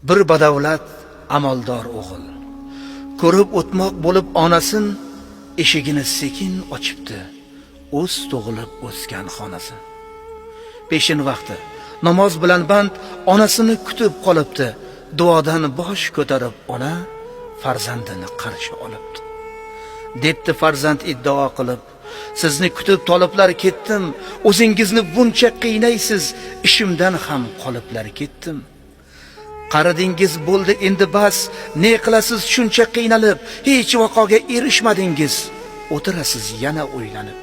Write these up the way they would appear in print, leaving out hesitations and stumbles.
Bir badavlat amaldor o'g'il ko'rib o'tmoq bo'lib onasin, eshigini sekin ochibdi, o'z tug'ilib o'sgan xonasin. Peshin vaqti namoz bilan band onasini kutib qolibdi, duodan bosh ko'tarib ona farzandini qarshi olibdi. Debdi farzand iddao qilib, sizni kutib toliblar ketdim, o'zingizni buncha qiynaysiz, ishimdan ham qoliblar ketdim. Qaridingiz bo'ldi endi bas, ne qilasiz shuncha qiynalib, hech vaqoga erishmadingiz, o'tirasiz yana o'ylanib.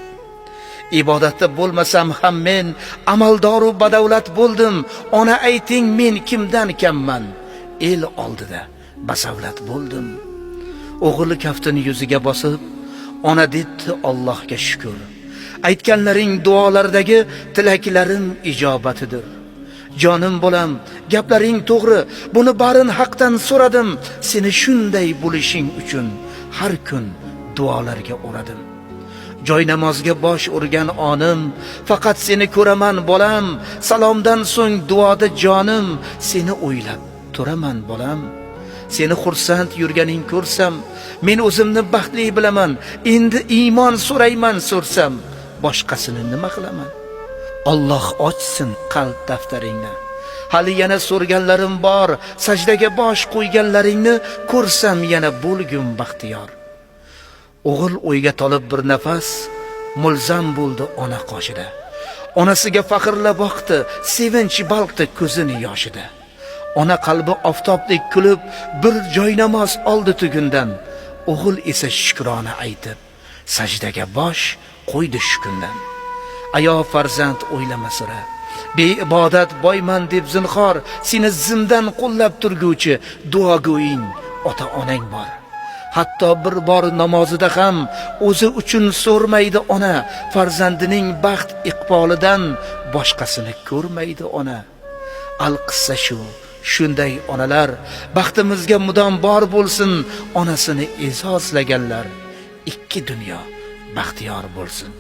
Ibodatda bo'lmasam ham men amaldoru badavlat bo'ldim, ona ayting men kimdan kamman, el oldida basavlat bo'ldim. O'g'il kaftini yuziga bosib, ona debdi Allohga shukr. Aytganlaring duolardagi tilaklarim ijobatidir. Jonim bolam, gaplaring to'g'ri, buni barin haqdan so'radim. Seni shunday bo'lishing uchun har kun duolarga o'radim. Joy namozga bosh urgan onim, faqat seni ko'raman bolam. Salomdan so'ng duoda jonim, seni o'ylab turaman bolam. Seni xursand yurganing ko'rsam, men o'zimni baxtli bilaman. Endi iymon so'rayman so'rsam, boshqasini nima qilaman? Alloh ochsin qalb daftaringni. Hali yana so'rganlarim bor, sajdaga bosh qo'yganlaringni ko'rsam yana bo'lgum baxtiyor. O'g'il o'yga tolib bir nafas mulzam bo'ldi ona qoshida. Onasiga faxrlab boqdi, sevinch balqdi ko'zini yoshida. Ona qalbi oftobdek kulib, bir joy namoz oldi tugundan. O'g'il esa shukrona aytib, sajdaga bosh qo'ydi shu kundan. Ayo farzand o'ylama sira, beibodat boyman deb zinhor, seni zimdan qo'llab turguvchi duogo'ying ota onang bor. Hatto bir bor namozida ham o'zi uchun so'rmaydi ona, farzandining baxt iqbolidan boshqasini ko'rmaydi ona. Al-qissa shu, shunday onalar baxtimizga mudom bor bo'lsin, onasini e'zozlaganlar ikki dunyo baxtiyor bo'lsin.